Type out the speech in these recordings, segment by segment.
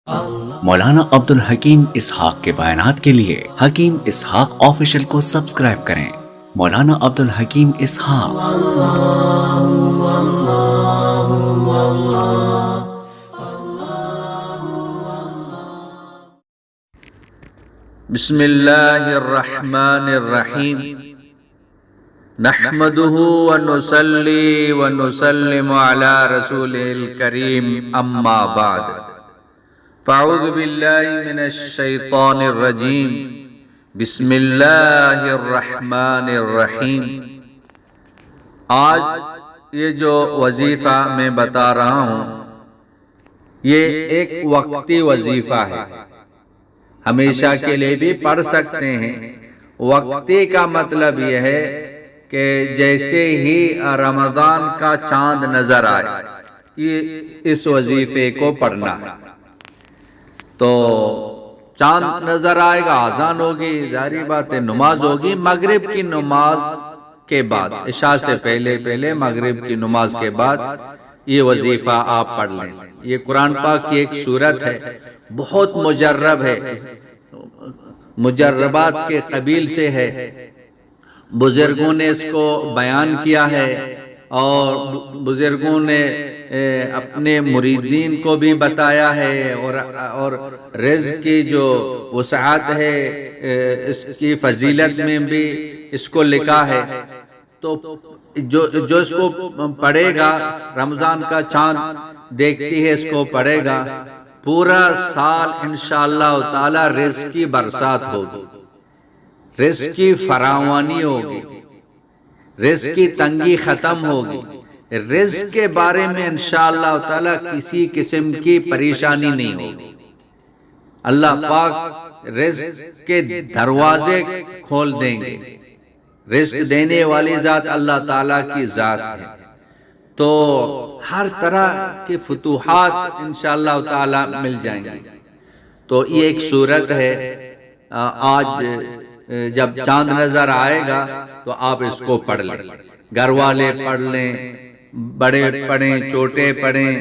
مولانا عبدالحکیم اسحاق کے بیانات کے لیے حکیم اسحاق آفیشل کو سبسکرائب کریں۔ مولانا عبدالحکیم اسحاق۔ بسم اللہ الرحمن الرحیم نحمده ونصلی ونسلم علی رسولہ الکریم اما بعد فاعوذ باللہ من الشیطان الرجیم بسم اللہ الرحمن الرحیم۔ آج یہ جو وظیفہ میں بتا رہا ہوں یہ ایک وقتی وظیفہ ہے، ہمیشہ کے لیے بھی پڑھ سکتے ہیں۔ وقتی کا مطلب یہ ہے کہ جیسے ہی رمضان کا چاند نظر آئے یہ اس وظیفے کو پڑھنا ہے۔ تو چاند نظر آئے گا، اذان ہوگی، ظاہری بات ہے نماز ہوگی، مغرب کی نماز کے بعد، عشاء سے پہلے مغرب کی نماز کے بعد یہ وظیفہ آپ پڑھ لیں۔ یہ قرآن پاک کی ایک سورت ہے، بہت مجرب ہے، مجربات کے قبیل سے ہے۔ بزرگوں نے اس کو بیان کیا ہے اور بزرگوں نے اپنے مریدین کو بھی بتایا ہے، اور رزق کی جو وسعت ہے اس کی فضیلت میں بھی اس کو لکھا ہے۔ تو جو اس کو پڑھے گا، رمضان کا چاند دیکھتی ہے اس کو پڑھے گا، پورا سال انشاءاللہ تعالی رزق کی برسات ہوگی، رزق کی فراوانی ہوگی، رزق کی تنگی ختم ہوگی، رزق کے بارے میں انشاءاللہ تعالی کسی قسم کی پریشانی نہیں ہوگی۔ اللہ پاک رزق کے دروازے کھول دیں گے۔ رزق دینے والی ذات اللہ تعالی کی ذات ہے، تو ہر طرح کے فتوحات انشاءاللہ تعالی مل جائیں گے۔ تو یہ ایک صورت ہے، آج جب چاند نظر آئے گا تو آپ اس کو پڑھ لیں، گھر والے پڑھ لیں، بڑے پڑھیں، چھوٹے پڑھیں،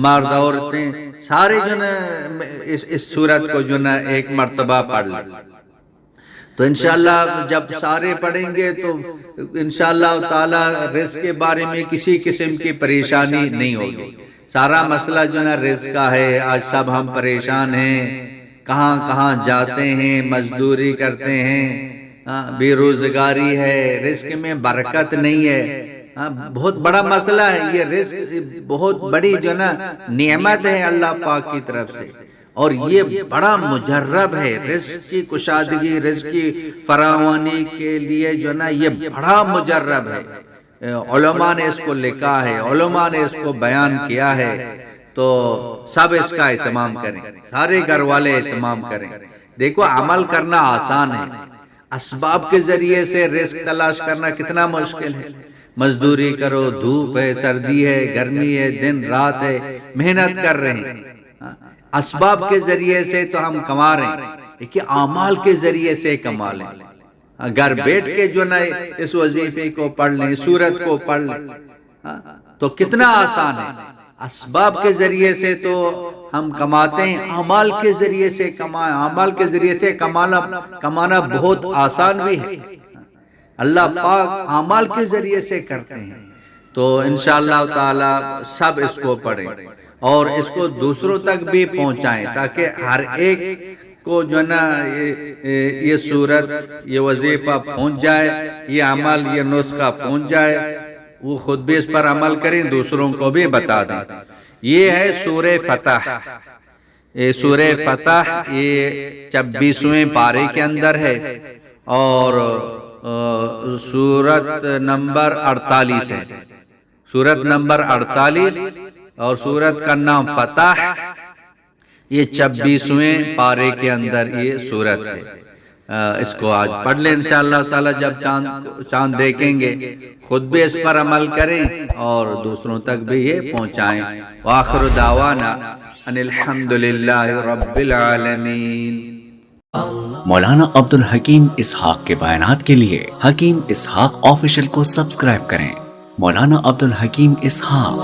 مرد عورتیں سارے جو نا اس صورت کو جو نا ایک مرتبہ پڑھ لیں۔ تو انشاءاللہ جب سارے پڑھیں گے تو انشاءاللہ تعالی رزق کے بارے میں کسی قسم کی پریشانی نہیں ہوگی۔ سارا مسئلہ جو نا رزق کا ہے، آج سب ہم پریشان ہیں، کہاں جاتے ہیں، مزدوری کرتے ہیں، بے روزگاری ہے، رزق میں برکت نہیں ہے۔ بہت بڑا مسئلہ ہے یہ، رزق بہت بڑی جو نا نعمت ہے اللہ پاک کی طرف سے، اور یہ بڑا مجرب ہے۔ رزق کی کشادگی، رزق کی فراوانی کے لیے جو نا یہ بڑا مجرب ہے۔ علماء نے اس کو لکھا ہے، علماء نے اس کو بیان کیا ہے، تو سب اس کا اہتمام کریں، سارے گھر والے اہتمام کریں۔ دیکھو عمل کرنا آسان ہے، اسباب کے ذریعے سے رزق تلاش کرنا کتنا مشکل ہے۔ مزدوری کرو، دھوپ ہے، سردی ہے، گرمی ہے، دن رات ہے، محنت کر رہے ہیں۔ اسباب کے ذریعے سے تو ہم کما رہے ہیں، لیکن اعمال کے ذریعے سے کما لیں۔ گھر بیٹھ کے جو نا اس وظیفے کو پڑھ لیں، سورت کو پڑھ لیں، تو کتنا آسان ہے۔ اسباب کے ذریعے سے تو ہم کماتے ہیں، اعمال کے ذریعے سے کمائیں، اعمال کے ذریعے سے کمانا بہت آسان بھی ہے۔ اللہ پاک اعمال کے ذریعے سے کرتے ہیں۔ تو انشاءاللہ تعالی سب اس کو پڑھیں اور اس کو دوسروں تک بھی پہنچائیں، تاکہ ہر ایک کو جو نا یہ صورت، یہ وظیفہ پہنچ جائے، یہ عمل، یہ نسخہ پہنچ جائے، وہ خود بھی اس پر عمل کریں، دوسروں کو بھی بتا دیں۔ یہ ہے سورہ فتح۔ یہ سورہ فتح یہ 26ویں پارے کے اندر ہے، اور سورت نمبر 48 ہے، سورت نمبر 48، اور سورت کا نام فتح۔ یہ 26ویں پارے کے اندر یہ سورت ہے۔ اس کو آج پڑھ لیں انشاءاللہ تعالی، جب چاند دیکھیں گے خود بھی اس پر عمل کریں اور دوسروں تک بھی یہ پہنچائیں۔ وآخر دعوانا ان الحمدللہ رب العالمین۔ مولانا عبدالحکیم اسحاق کے بیانات کے لیے حکیم اسحاق آفیشل کو سبسکرائب کریں۔ مولانا عبدالحکیم اسحاق۔